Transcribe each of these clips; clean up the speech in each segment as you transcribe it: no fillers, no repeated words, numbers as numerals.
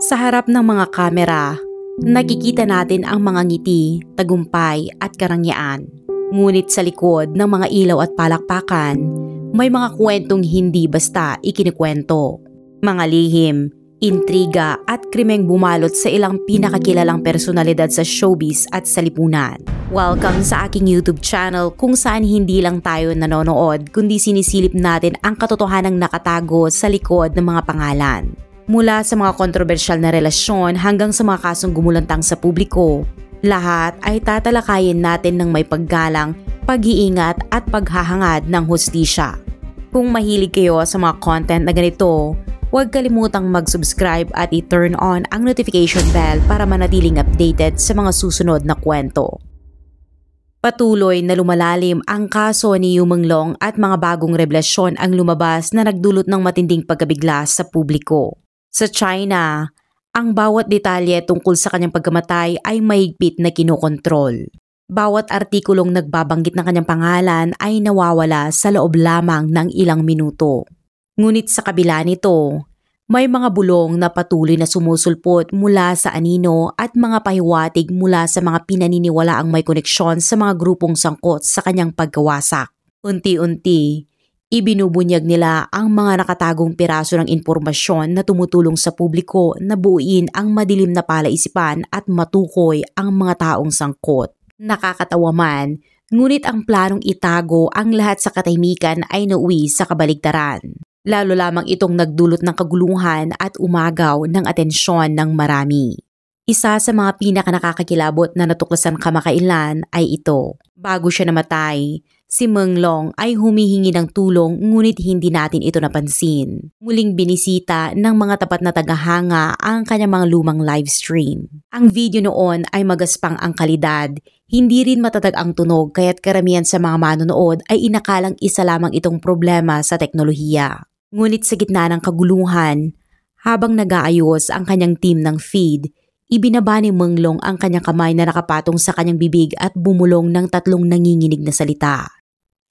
Sa harap ng mga kamera, nakikita natin ang mga ngiti, tagumpay at karangyaan. Ngunit sa likod ng mga ilaw at palakpakan, may mga kwentong hindi basta ikinikwento. Mga lihim, intriga at krimeng bumalot sa ilang pinakakilalang personalidad sa showbiz at sa lipunan. Welcome sa aking YouTube channel kung saan hindi lang tayo nanonood kundi sinisilip natin ang katotohanang nakatago sa likod ng mga pangalan. Mula sa mga kontrobersyal na relasyon hanggang sa mga kasong gumulantang sa publiko, lahat ay tatalakayin natin ng may paggalang, pag-iingat at paghahangad ng hustisya. Kung mahilig kayo sa mga content na ganito, huwag kalimutang mag-subscribe at i-turn on ang notification bell para manatiling updated sa mga susunod na kwento. Patuloy na lumalalim ang kaso ni Yu Menglong at mga bagong revelasyon ang lumabas na nagdulot ng matinding pagkabigla sa publiko. Sa China, ang bawat detalye tungkol sa kanyang pagkamatay ay mahigpit na kinokontrol. Bawat artikulong nagbabanggit ng kanyang pangalan ay nawawala sa loob lamang ng ilang minuto. Ngunit sa kabila nito, may mga bulong na patuloy na sumusulpot mula sa anino at mga pahiwatig mula sa mga pinaniniwalaang may koneksyon sa mga grupong sangkot sa kanyang pagkawasak. Unti-unti, ibinubunyag nila ang mga nakatagong piraso ng impormasyon na tumutulong sa publiko na buuin ang madilim na palaisipan at matukoy ang mga taong sangkot. Nakakatawa man, ngunit ang planong itago ang lahat sa katahimikan ay nauwi sa kabaligtaran. Lalo lamang itong nagdulot ng kaguluhan at umagaw ng atensyon ng marami. Isa sa mga pinakanakakakilabot na natuklasan kamakailan ay ito. Bago siya namatay, si Menglong ay humihingi ng tulong ngunit hindi natin ito napansin. Muling binisita ng mga tapat na tagahanga ang kanyang mga lumang live stream. Ang video noon ay magaspang ang kalidad, hindi rin matatag ang tunog kaya't karamihan sa mga manonood ay inakalang isa lamang itong problema sa teknolohiya. Ngunit sa gitna ng kaguluhan, habang nag-aayos ang kanyang team ng feed, ibinaba ni Menglong ang kanyang kamay na nakapatong sa kanyang bibig at bumulong ng tatlong nanginginig na salita.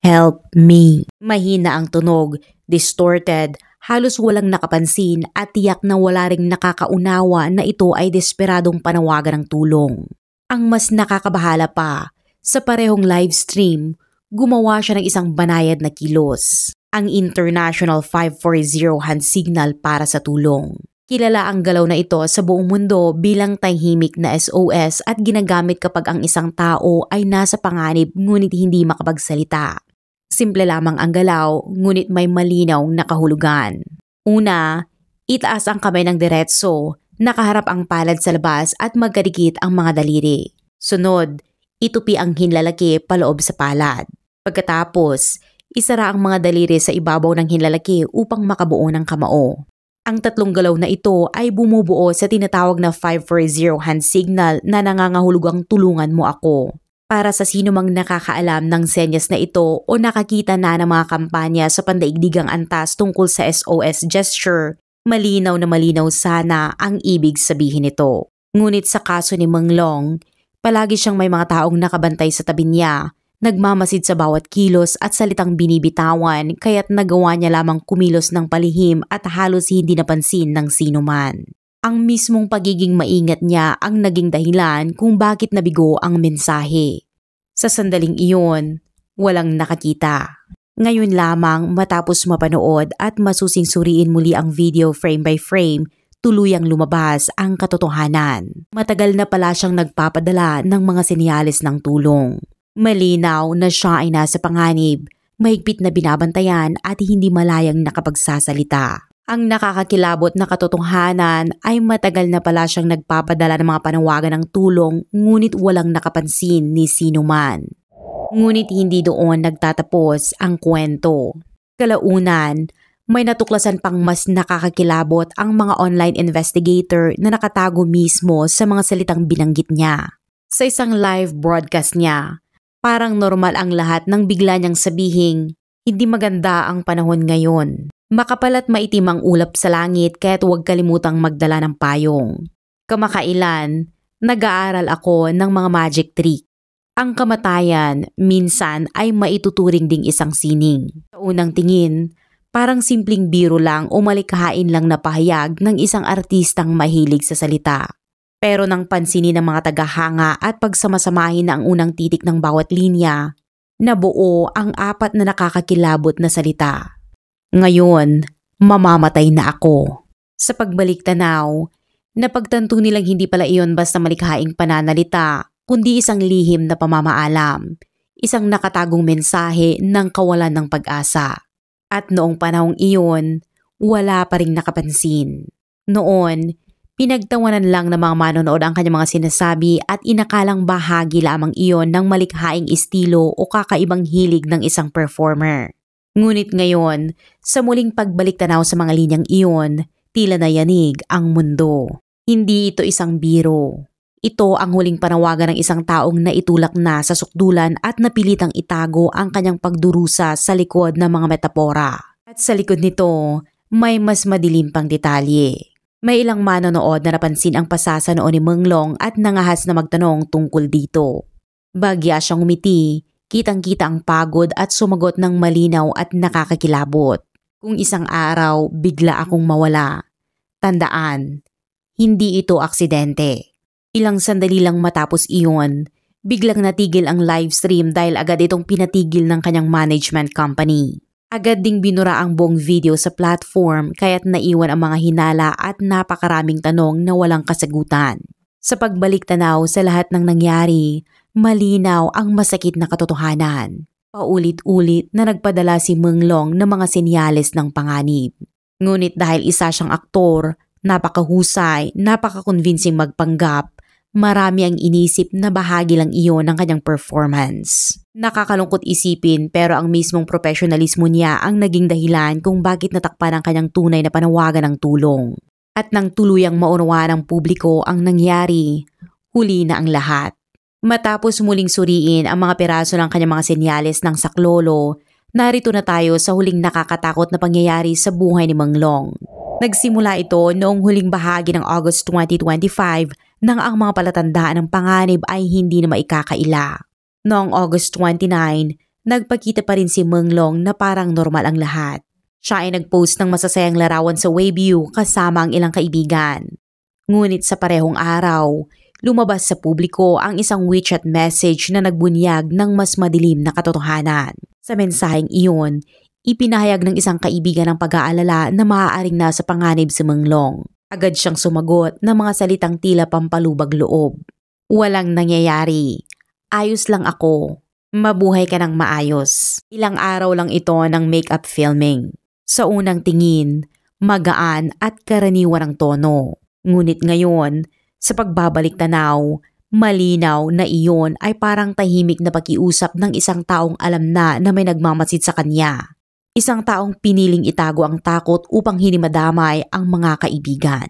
Help me. Mahina ang tunog, distorted, halos walang nakapansin at tiyak na wala ring nakakaunawa na ito ay desperadong panawagan ng tulong. Ang mas nakakabahala pa, sa parehong live stream, gumawa siya ng isang banayad na kilos. Ang International 540 hand signal para sa tulong. Kilala ang galaw na ito sa buong mundo bilang tahimik na SOS at ginagamit kapag ang isang tao ay nasa panganib ngunit hindi makapagsalita. Simple lamang ang galaw ngunit may malinaw na kahulugan. Una, itaas ang kamay ng diretso, nakaharap ang palad sa labas at magkadikit ang mga daliri. Sunod, itupi ang hinlalaki paloob sa palad. Pagkatapos, isara ang mga daliri sa ibabaw ng hinlalaki upang makabuo ng kamao. Ang tatlong galaw na ito ay bumubuo sa tinatawag na 540 hand signal na nangangahulugang tulungan mo ako. Para sa sino mang nakakaalam ng senyas na ito o nakakita na ng mga kampanya sa pandaigdigang antas tungkol sa SOS gesture, malinaw na malinaw sana ang ibig sabihin nito. Ngunit sa kaso ni Menglong, palagi siyang may mga taong nakabantay sa tabi niya, nagmamasid sa bawat kilos at salitang binibitawan kaya't nagawa niya lamang kumilos ng palihim at halos hindi napansin ng sino man. Ang mismong pagiging maingat niya ang naging dahilan kung bakit nabigo ang mensahe. Sa sandaling iyon, walang nakakita. Ngayon lamang matapos mapanood at masusing suriin muli ang video frame by frame, tuluyang lumabas ang katotohanan. Matagal na pala siyang nagpapadala ng mga senyales ng tulong. Malinaw na siya ay nasa panganib, mahigpit na binabantayan at hindi malayang nakapagsasalita. Ang nakakakilabot na katotohanan ay matagal na pala siyang nagpapadala ng mga panawagan ng tulong ngunit walang nakapansin ni sino man. Ngunit hindi doon nagtatapos ang kwento. Kalaunan, may natuklasan pang mas nakakakilabot ang mga online investigator na nakatago mismo sa mga salitang binanggit niya. Sa isang live broadcast niya, parang normal ang lahat nang bigla niyang sabihing, hindi maganda ang panahon ngayon. Makapal at maitim ang ulap sa langit kaya't huwag kalimutang magdala ng payong. Kamakailan, nag-aaral ako ng mga magic trick. Ang kamatayan minsan ay maituturing ding isang sining. Sa unang tingin, Parang simpleng biro lang o malikhain lang na pahayag ng isang artistang mahilig sa salita. Pero nang pansinin ng mga tagahanga at pagsamasamahin na ang unang titik ng bawat linya, nabuo ang 4 na nakakakilabot na salita. Ngayon, mamamatay na ako. Sa pagbalik tanaw, napagtanto nilang hindi pala iyon basta malikhaing pananalita, kundi isang lihim na pamamaalam, isang nakatagong mensahe ng kawalan ng pag-asa. At noong panahong iyon, wala pa ring nakapansin. Noon, pinagtawanan lang ng mga manonood ang kanyang mga sinasabi at inakalang bahagi lamang iyon ng malikhaing estilo o kakaibang hilig ng isang performer. Ngunit ngayon, sa muling pagbalik tanaw sa mga linyang iyon, tila nayanig ang mundo. Hindi ito isang biro. Ito ang huling panawagan ng isang taong naitulak na sa sukdulan at napilitang itago ang kanyang pagdurusa sa likod ng mga metapora. At sa likod nito, may mas madilim pang detalye. May ilang manonood na napansin ang pasasa noon ni Menglong at nangahas na magtanong tungkol dito. Bagya siyang umiti, kitang-kita ang pagod at sumagot ng malinaw at nakakakilabot. Kung isang araw bigla akong mawala, tandaan, hindi ito aksidente. Ilang sandali lang matapos iyon, biglang natigil ang live stream dahil agad itong pinatigil ng kanyang management company. Agad ding binura ang buong video sa platform kaya't naiwan ang mga hinala at napakaraming tanong na walang kasagutan. Sa pagbalik tanaw sa lahat ng nangyari, malinaw ang masakit na katotohanan. Paulit-ulit na nagpadala si Menglong ng mga senyales ng panganib. Ngunit dahil isa siyang aktor, napakahusay, napaka-convincing magpanggap, marami ang inisip na bahagi lang iyon ng kanyang performance. Nakakalungkot isipin pero ang mismong professionalismo niya ang naging dahilan kung bakit natakpan ang kanyang tunay na panawagan ng tulong. At nang tuluyang maunawaan ng publiko ang nangyari, huli na ang lahat. Matapos muling suriin ang mga piraso ng kanyang mga senyales ng saklolo, narito na tayo sa huling nakakatakot na pangyayari sa buhay ni Menglong. Nagsimula ito noong huling bahagi ng August 2025 nang ang mga palatandaan ng panganib ay hindi na maikakaila. Noong August 29, nagpakita pa rin si Menglong na parang normal ang lahat. Siya ay nagpost ng masasayang larawan sa Weibo kasama ang ilang kaibigan. Ngunit sa parehong araw, lumabas sa publiko ang isang WeChat message na nagbunyag ng mas madilim na katotohanan. Sa mensaheng iyon, ipinahayag ng isang kaibigan ng pag-aalala na maaaring nasa panganib si Menglong. Agad siyang sumagot ng mga salitang tila pampalubag loob. Walang nangyayari. Ayos lang ako. Mabuhay ka ng maayos. Ilang araw lang ito ng makeup filming. Sa unang tingin, magaan at karaniwan ang tono. Ngunit ngayon, sa pagbabalik tanaw, malinaw na iyon ay parang tahimik na pakiusap ng isang taong alam na may nagmamasid sa kanya. Isang taong piniling itago ang takot upang hindi madamay ang mga kaibigan.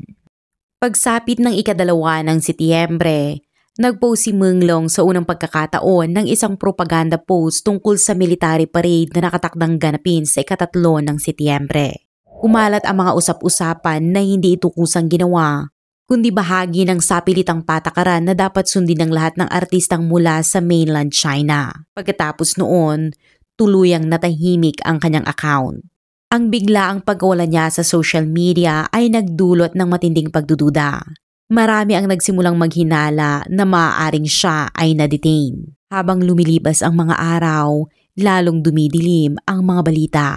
Pagsapit ng ika-2 ng Setyembre, nagpost si Menglong sa unang pagkakataon ng isang propaganda post tungkol sa military parade na nakatakdang ganapin sa ika-3 ng Setyembre. Kumalat ang mga usap-usapan na hindi ito kusang ginawa, kundi bahagi ng sapilitang patakaran na dapat sundin ng lahat ng artistang mula sa mainland China. Pagkatapos noon, tuluyang natahimik ang kanyang account. Ang biglaang pagwala niya sa social media ay nagdulot ng matinding pagdududa. Marami ang nagsimulang maghinala na maaaring siya ay na-detain. Habang lumilipas ang mga araw, lalong dumidilim ang mga balita.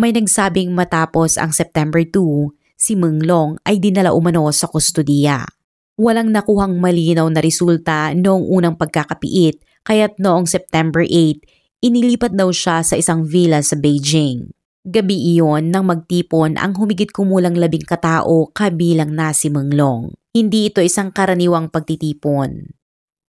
May nagsabing matapos ang September 2, si Menglong ay dinala umano sa kustudiya. Walang nakuhang malinaw na resulta noong unang pagkakapiit kaya't noong September 8, inilipat daw siya sa isang villa sa Beijing. Gabi iyon nang magtipon ang humigit kumulang 10 katao kabilang na si Menglong. Hindi ito isang karaniwang pagtitipon.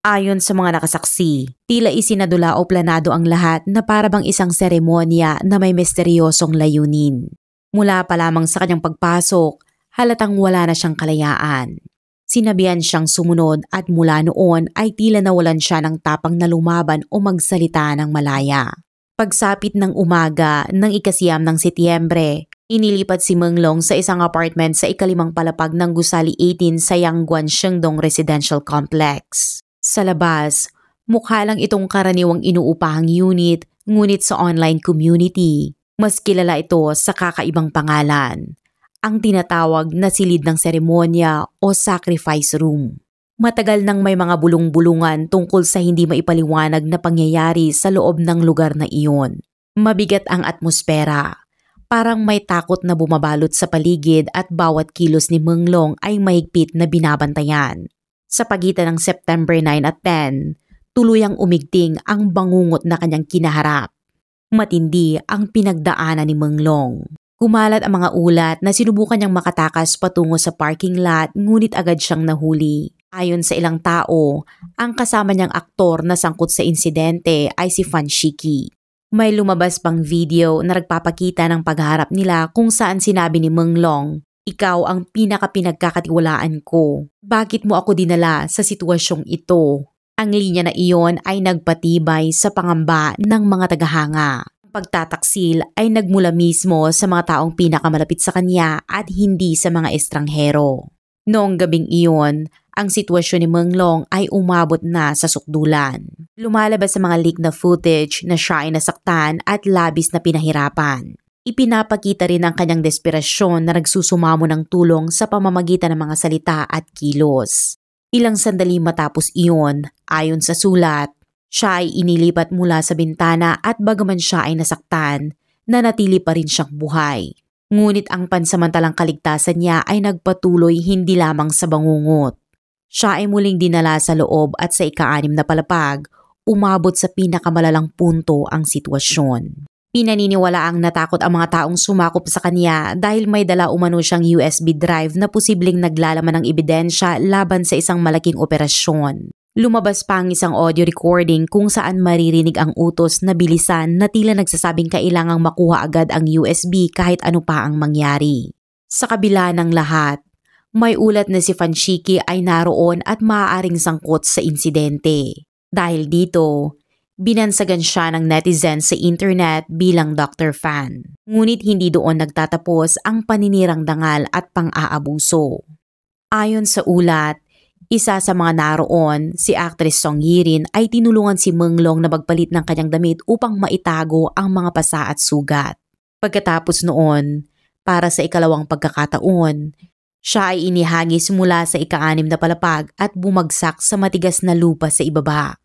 Ayon sa mga nakasaksi, tila isinadula o planado ang lahat na parabang isang seremonya na may misteryosong layunin. Mula pa lamang sa kanyang pagpasok, halatang wala na siyang kalayaan. Sinabihan siyang sumunod at mula noon ay tila nawalan siya ng tapang na lumaban o magsalita ng malaya. Pagsapit ng umaga ng ika-9 ng Setyembre, inilipat si Menglong sa isang apartment sa ika-5 palapag ng Gusali 18 sa Yangguan Shandong Residential Complex. Sa labas, mukha lang itong karaniwang inuupahang unit ngunit sa online community, Mas kilala ito sa kakaibang pangalan, ang tinatawag na silid ng seremonya o sacrifice room. Matagal nang may mga bulong-bulungan tungkol sa hindi maipaliwanag na pangyayari sa loob ng lugar na iyon. Mabigat ang atmosfera. Parang may takot na bumabalot sa paligid at bawat kilos ni Menglong ay mahigpit na binabantayan. Sa pagitan ng September 9 at 10, tuluyang umigting ang bangungot na kanyang kinaharap. Matindi ang pinagdaanan ni Menglong. Kumalat ang mga ulat na sinubukan niyang makatakas patungo sa parking lot ngunit agad siyang nahuli. Ayon sa ilang tao, ang kasama niyang aktor na sangkot sa insidente ay si Fan Shiki. May lumabas pang video na nagpapakita ng pagharap nila kung saan sinabi ni Menglong, "Ikaw ang pinaka-pinagkakatiwalaan ko. Bakit mo ako dinala sa sitwasyong ito?" Ang linya na iyon ay nagpatibay sa pangamba ng mga tagahanga. Ang pagtataksil ay nagmula mismo sa mga taong pinakamalapit sa kanya at hindi sa mga estranghero. Noong gabing iyon, ang sitwasyon ni Menglong ay umabot na sa sukdulan. Lumalabas sa mga leak na footage na siya ay nasaktan at labis na pinahirapan. Ipinapakita rin ang kanyang desperasyon na nagsusumamo ng tulong sa pamamagitan ng mga salita at kilos. Ilang sandali matapos iyon, ayon sa sulat, siya ay inilipat mula sa bintana at bagaman siya ay nasaktan, nanatili pa rin siyang buhay. Ngunit ang pansamantalang kaligtasan niya ay nagpatuloy hindi lamang sa bangungot. Siya ay muling dinala sa loob at sa ika-6 na palapag, umabot sa pinakamalalang punto ang sitwasyon. Pinaniniwalaang natakot ang mga taong sumakop sa kanya dahil may dala umano siyang USB drive na posibleng naglalaman ng ebidensya laban sa isang malaking operasyon. Lumabas pa ang isang audio recording kung saan maririnig ang utos na bilisan na tila nagsasabing kailangang makuha agad ang USB kahit ano pa ang mangyari. Sa kabila ng lahat, may ulat na si Fan Shiki ay naroon at maaaring sangkot sa insidente. Dahil dito, binansagan siya ng netizen sa internet bilang Dr. Fan. Ngunit hindi doon nagtatapos ang paninirang dangal at pang-aabuso. Ayon sa ulat, isa sa mga naroon, si actress Song Yirin ay tinulungan si Menglong na magpalit ng kanyang damit upang maitago ang mga pasa at sugat. Pagkatapos noon, para sa ikalawang pagkakataon, siya ay inihagis mula sa ika-6 na palapag at bumagsak sa matigas na lupa sa ibaba.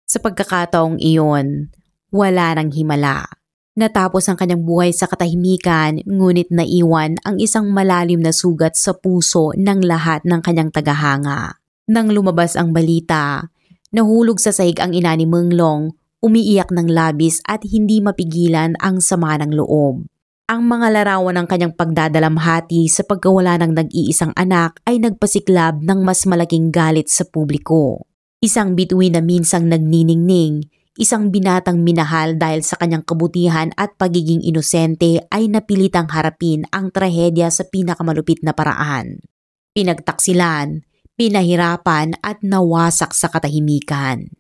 Sa pagkakataong iyon, wala nang himala. Natapos ang kanyang buhay sa katahimikan ngunit naiwan ang isang malalim na sugat sa puso ng lahat ng kanyang tagahanga. Nang lumabas ang balita, nahulog sa sahig ang ina ni Menglong, umiiyak ng labis at hindi mapigilan ang sama ng loob. Ang mga larawan ng kanyang pagdadalamhati sa pagkawala ng nag-iisang anak ay nagpasiklab ng mas malaking galit sa publiko. Isang bituin na minsang nagniningning, isang binatang minahal dahil sa kanyang kabutihan at pagiging inosente ay napilitang harapin ang trahedya sa pinakamalupit na paraan. Pinagtaksilan, pinahirapan at nawasak sa katahimikan.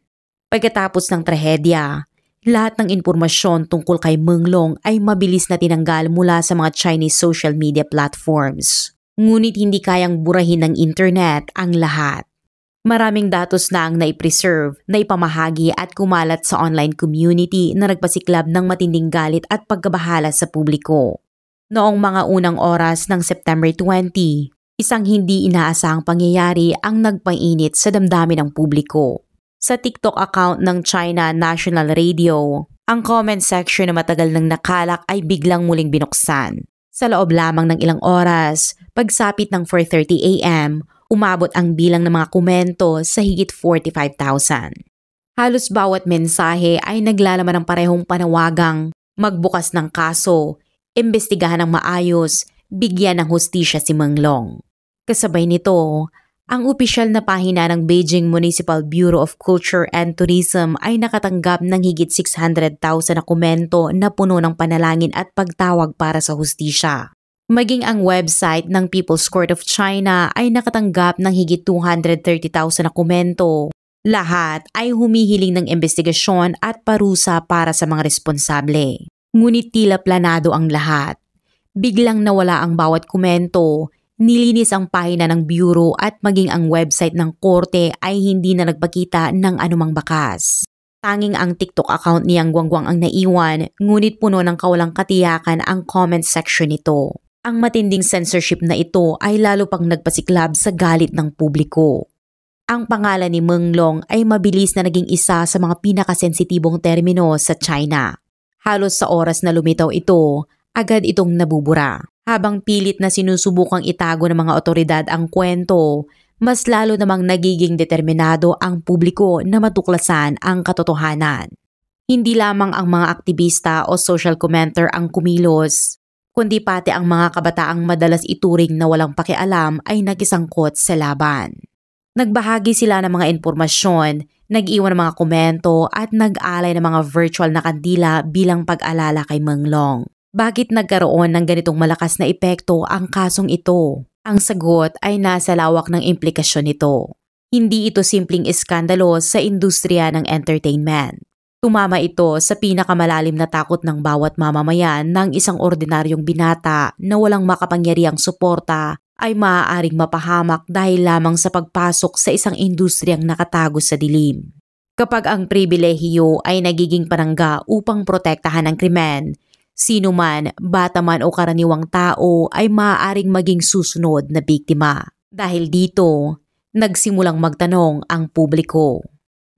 Pagkatapos ng trahedya, lahat ng impormasyon tungkol kay Menglong ay mabilis na tinanggal mula sa mga Chinese social media platforms. Ngunit hindi kayang burahin ng internet ang lahat. Maraming datos na ang naipreserve, naipamahagi at kumalat sa online community na nagpasiklab ng matinding galit at pagkabahala sa publiko. Noong mga unang oras ng September 20, isang hindi inaasahang pangyayari ang nagpainit sa damdamin ng publiko. Sa TikTok account ng China National Radio, ang comment section na matagal nang nakalak ay biglang muling binuksan. Sa loob lamang ng ilang oras, pagsapit ng 4:30 AM, umabot ang bilang ng mga komento sa higit 45,000. Halos bawat mensahe ay naglalaman ng parehong panawagang magbukas ng kaso, imbestigahan ng maayos, bigyan ng hustisya si Menglong. Kasabay nito, ang opisyal na pahina ng Beijing Municipal Bureau of Culture and Tourism ay nakatanggap ng higit 600,000 na komento na puno ng panalangin at pagtawag para sa hustisya. Maging ang website ng People's Court of China ay nakatanggap ng higit 230,000 na komento. Lahat ay humihiling ng investigasyon at parusa para sa mga responsable. Ngunit tila planado ang lahat. Biglang nawala ang bawat komento. Nilinis ang pahina ng bureau at maging ang website ng korte ay hindi na nagpakita ng anumang bakas. Tanging ang TikTok account niyang Guangguang ang naiwan, ngunit puno ng kawalang katiyakan ang comment section nito. Ang matinding censorship na ito ay lalo pang nagpasiklab sa galit ng publiko. Ang pangalan ni Meng Long ay mabilis na naging isa sa mga pinakasensitibong termino sa China. Halos sa oras na lumitaw ito, agad itong nabubura. Habang pilit na sinusubukang itago ng mga otoridad ang kwento, mas lalo namang nagiging determinado ang publiko na matuklasan ang katotohanan. Hindi lamang ang mga aktivista o social commenter ang kumilos, kundi pati ang mga kabataang madalas ituring na walang pakialam ay nagisangkot sa laban. Nagbahagi sila ng mga impormasyon, nag-iwan ng mga komento at nag-alay ng mga virtual na kandila bilang pag-alala kay Meng Long. Bakit nagkaroon ng ganitong malakas na epekto ang kasong ito? Ang sagot ay nasa lawak ng implikasyon nito. Hindi ito simpleng iskandalo sa industriya ng entertainment. Tumama ito sa pinakamalalim na takot ng bawat mamamayan ng isang ordinaryong binata na walang makapangyarihang suporta ay maaaring mapahamak dahil lamang sa pagpasok sa isang industriyang nakatago sa dilim. Kapag ang pribilehiyo ay nagiging panangga upang protektahan ang krimen, sino man, bata man o karaniwang tao ay maaaring maging susunod na biktima. Dahil dito, nagsimulang magtanong ang publiko.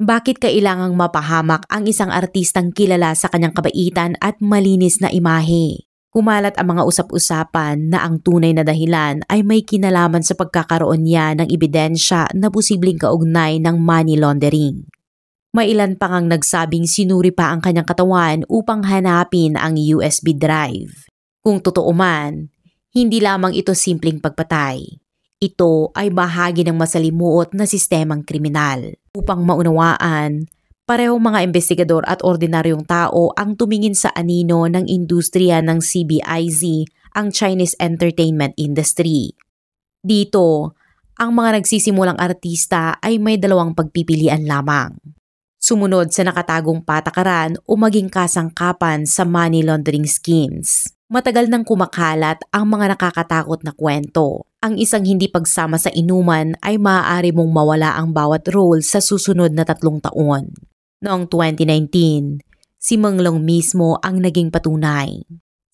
Bakit kailangang mapahamak ang isang artistang kilala sa kanyang kabaitan at malinis na imahe? Kumalat ang mga usap-usapan na ang tunay na dahilan ay may kinalaman sa pagkakaroon niya ng ebidensya na posibleng kaugnay ng money laundering. May ilan pa ngang nagsabing sinuri pa ang kanyang katawan upang hanapin ang USB drive. Kung totoo man, hindi lamang ito simpleng pagpatay. Ito ay bahagi ng masalimuot na sistemang kriminal. Upang maunawaan, parehong mga investigador at ordinaryong tao ang tumingin sa anino ng industriya ng CBIZ, ang Chinese entertainment industry. Dito, ang mga nagsisimulang artista ay may dalawang pagpipilian lamang. Sumunod sa nakatagong patakaran o maging kasangkapan sa money laundering schemes. Matagal nang kumakalat ang mga nakakatakot na kwento. Ang isang hindi pagsama sa inuman ay maaari mong mawala ang bawat role sa susunod na 3 taon. Noong 2019, si Meng Long mismo ang naging patunay.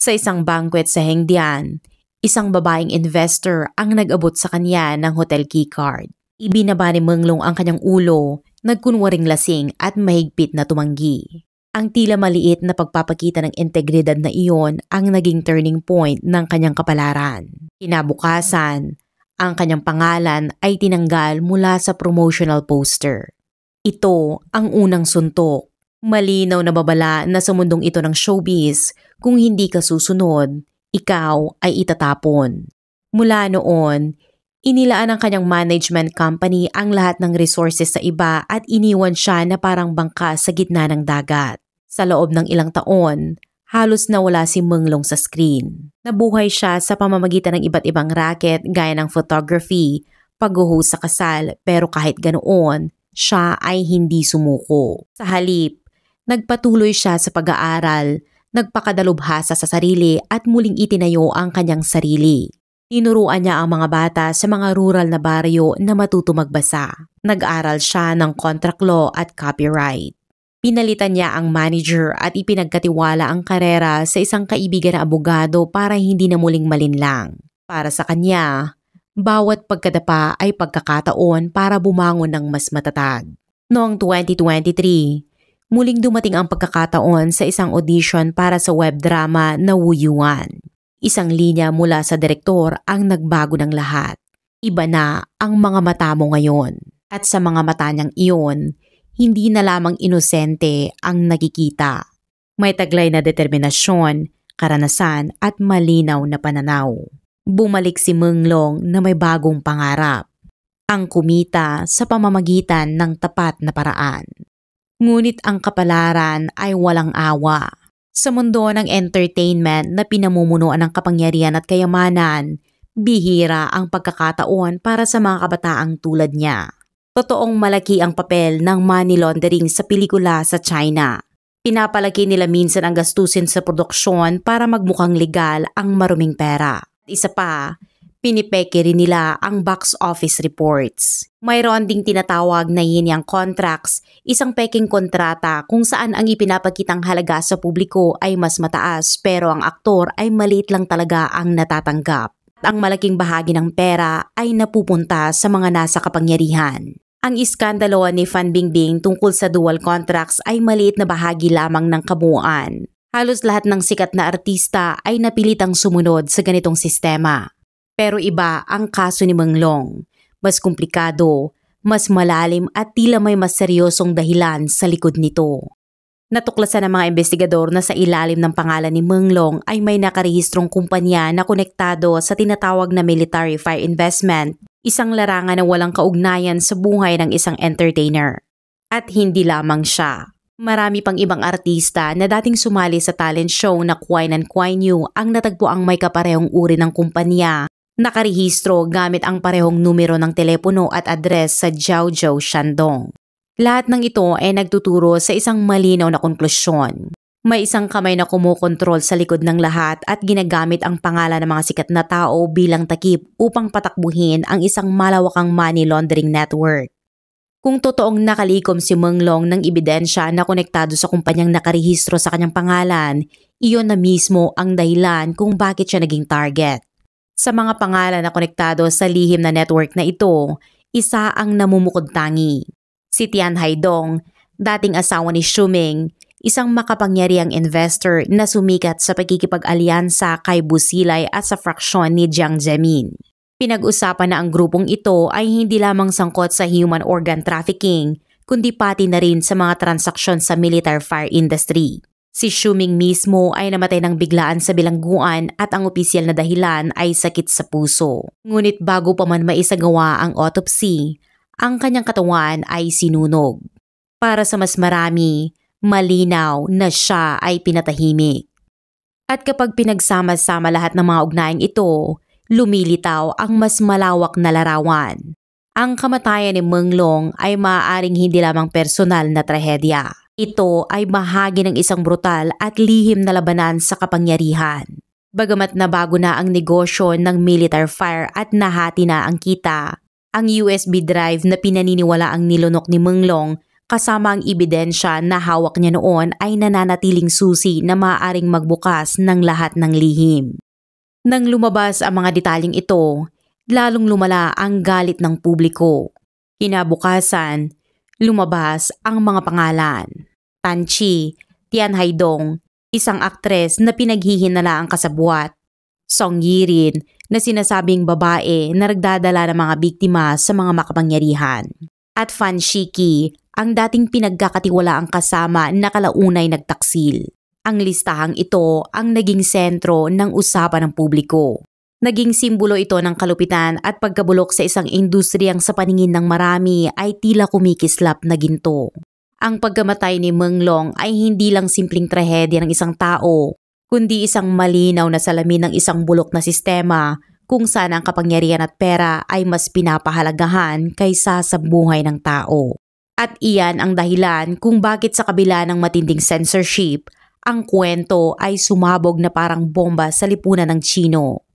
Sa isang banquet sa Hengdian, isang babaeng investor ang nag-abot sa kanya ng hotel keycard. Ibinaba ni Meng Long ang kanyang ulo, nagkunwaring lasing at mahigpit na tumanggi. Ang tila maliit na pagpapakita ng integridad na iyon ang naging turning point ng kanyang kapalaran. Kinabukasan, ang kanyang pangalan ay tinanggal mula sa promotional poster. Ito ang unang suntok. Malinaw na babala na sa mundong ito ng showbiz, kung hindi ka susunod, ikaw ay itatapon. Mula noon, inilaan ng kanyang management company ang lahat ng resources sa iba at iniwan siya na parang bangka sa gitna ng dagat. Sa loob ng ilang taon, halos nawala si Meng Long sa screen. Nabuhay siya sa pamamagitan ng iba't ibang racket gaya ng photography, pag-host sa kasal, pero kahit ganoon, siya ay hindi sumuko. Sa halip, nagpatuloy siya sa pag-aaral, nagpakadalubhasa sa sarili at muling itinayo ang kanyang sarili. Tinuruan niya ang mga bata sa mga rural na baryo na matuto magbasa. Nag-aral siya ng contract law at copyright. Pinalitan niya ang manager at ipinagkatiwala ang karera sa isang kaibigan na abogado para hindi na muling malinlang. Para sa kanya, bawat pagkadapa ay pagkakataon para bumangon ng mas matatag. Noong 2023, muling dumating ang pagkakataon sa isang audition para sa web drama na Wu Yuan. Isang linya mula sa direktor ang nagbago ng lahat. Iba na ang mga mata mo ngayon. At sa mga mata niyang iyon, hindi na lamang inosente ang nakikita. May taglay na determinasyon, karanasan at malinaw na pananaw. Bumalik si Meng Long na may bagong pangarap. Ang kumita sa pamamagitan ng tapat na paraan. Ngunit ang kapalaran ay walang awa. Sa mundo ng entertainment na pinamumunuan ng kapangyarihan at kayamanan, bihira ang pagkakataon para sa mga kabataang tulad niya. Totoong malaki ang papel ng money laundering sa pelikula sa China. Pinapalaki nila minsan ang gastusin sa produksyon para magmukhang legal ang maruming pera. Isa pa, Pinipeke rin nila ang box office reports. Mayroon ding tinatawag na yin yang contracts, isang peking kontrata kung saan ang ipinapakitang halaga sa publiko ay mas mataas pero ang aktor ay maliit lang talaga ang natatanggap. Ang malaking bahagi ng pera ay napupunta sa mga nasa kapangyarihan. Ang iskandalo ni Fan Bingbing tungkol sa dual contracts ay maliit na bahagi lamang ng kabuuan. Halos lahat ng sikat na artista ay napilitang sumunod sa ganitong sistema. Pero iba ang kaso ni Menglong. Mas komplikado, mas malalim at tila may mas seryosong dahilan sa likod nito. Natuklasan ng mga investigador na sa ilalim ng pangalan ni Menglong ay may nakarehistrong kumpanya na konektado sa tinatawag na military fire investment, isang larangan na walang kaugnayan sa buhay ng isang entertainer. At hindi lamang siya. Marami pang ibang artista na dating sumali sa talent show na Kwai Nan Kwai Nyu ang natagpuang may kaparehong uri ng kumpanya, nakarehistro gamit ang parehong numero ng telepono at address sa Jiaozhou, Shandong. Lahat ng ito ay nagtuturo sa isang malinaw na konklusyon. May isang kamay na kumukontrol sa likod ng lahat at ginagamit ang pangalan ng mga sikat na tao bilang takip upang patakbuhin ang isang malawakang money laundering network. Kung totoong nakalikom si Menglong ng ebidensya na konektado sa kumpanyang nakarehistro sa kanyang pangalan, iyon na mismo ang dahilan kung bakit siya naging target. Sa mga pangalan na konektado sa lihim na network na ito, isa ang namumukod-tangi. Si Tian Haidong, dating asawa ni Xu Ming, isang makapangyarihang investor na sumikat sa pagkikipag-alyansa kay Busilay at sa fraksyon ni Jiang Zemin. Pinag-usapan na ang grupong ito ay hindi lamang sangkot sa human organ trafficking, kundi pati na rin sa mga transaksyon sa military fire industry. Si Xu Ming mismo ay namatay ng biglaan sa bilangguan at ang opisyal na dahilan ay sakit sa puso. Ngunit bago pa man maisagawa ang autopsy, ang kanyang katawan ay sinunog. Para sa mas marami, malinaw na siya ay pinatahimik. At kapag pinagsama-sama lahat ng mga ugnayang ito, lumilitaw ang mas malawak na larawan. Ang kamatayan ni Menglong ay maaaring hindi lamang personal na trahedya. Ito ay bahagi ng isang brutal at lihim na labanan sa kapangyarihan. Bagamat nabago na ang negosyo ng military fire at nahati na ang kita, ang USB drive na pinaniniwala ang nilunok ni Menglong kasama ang ebidensya na hawak niya noon ay nananatiling susi na maaaring magbukas ng lahat ng lihim. Nang lumabas ang mga detalyeng ito, lalong lumala ang galit ng publiko. Kinabukasan, lumabas ang mga pangalan. Tan Chi, Tian Haidong, isang aktres na pinaghihinala ang kasabwat. Song Yirin, na sinasabing babae na nagdadala ng mga biktima sa mga makapangyarihan. At Fan Shiki, ang dating pinagkakatiwalaang kasama na kalaunay nagtaksil. Ang listahang ito ang naging sentro ng usapan ng publiko. Naging simbolo ito ng kalupitan at pagkabulok sa isang industriyang sa paningin ng marami ay tila kumikislap na ginto. Ang pagkamatay ni Menglong ay hindi lang simpleng trahedya ng isang tao, kundi isang malinaw na salamin ng isang bulok na sistema kung saan ang kapangyarihan at pera ay mas pinapahalagahan kaysa sa buhay ng tao. At iyan ang dahilan kung bakit sa kabila ng matinding censorship, ang kwento ay sumabog na parang bomba sa lipunan ng Tsino.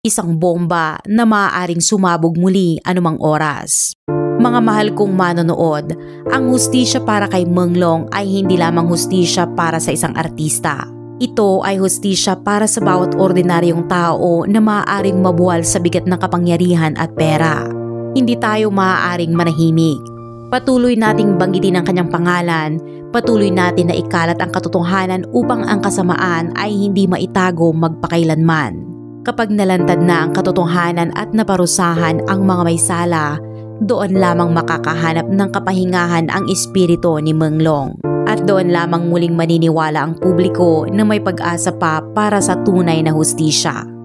Isang bomba na maaaring sumabog muli anumang oras. Mga mahal kong manonood, ang hustisya para kay Menglong ay hindi lamang hustisya para sa isang artista. Ito ay hustisya para sa bawat ordinaryong tao na maaaring mabuwal sa bigat ng kapangyarihan at pera. Hindi tayo maaaring manahimik. Patuloy nating banggitin ang kanyang pangalan, patuloy natin na ikalat ang katotohanan upang ang kasamaan ay hindi maitago magpakailanman. Kapag nalantad na ang katotohanan at naparusahan ang mga may sala, doon lamang makakahanap ng kapahingahan ang espiritu ni Menglong. At doon lamang muling maniniwala ang publiko na may pag-asa pa para sa tunay na hustisya.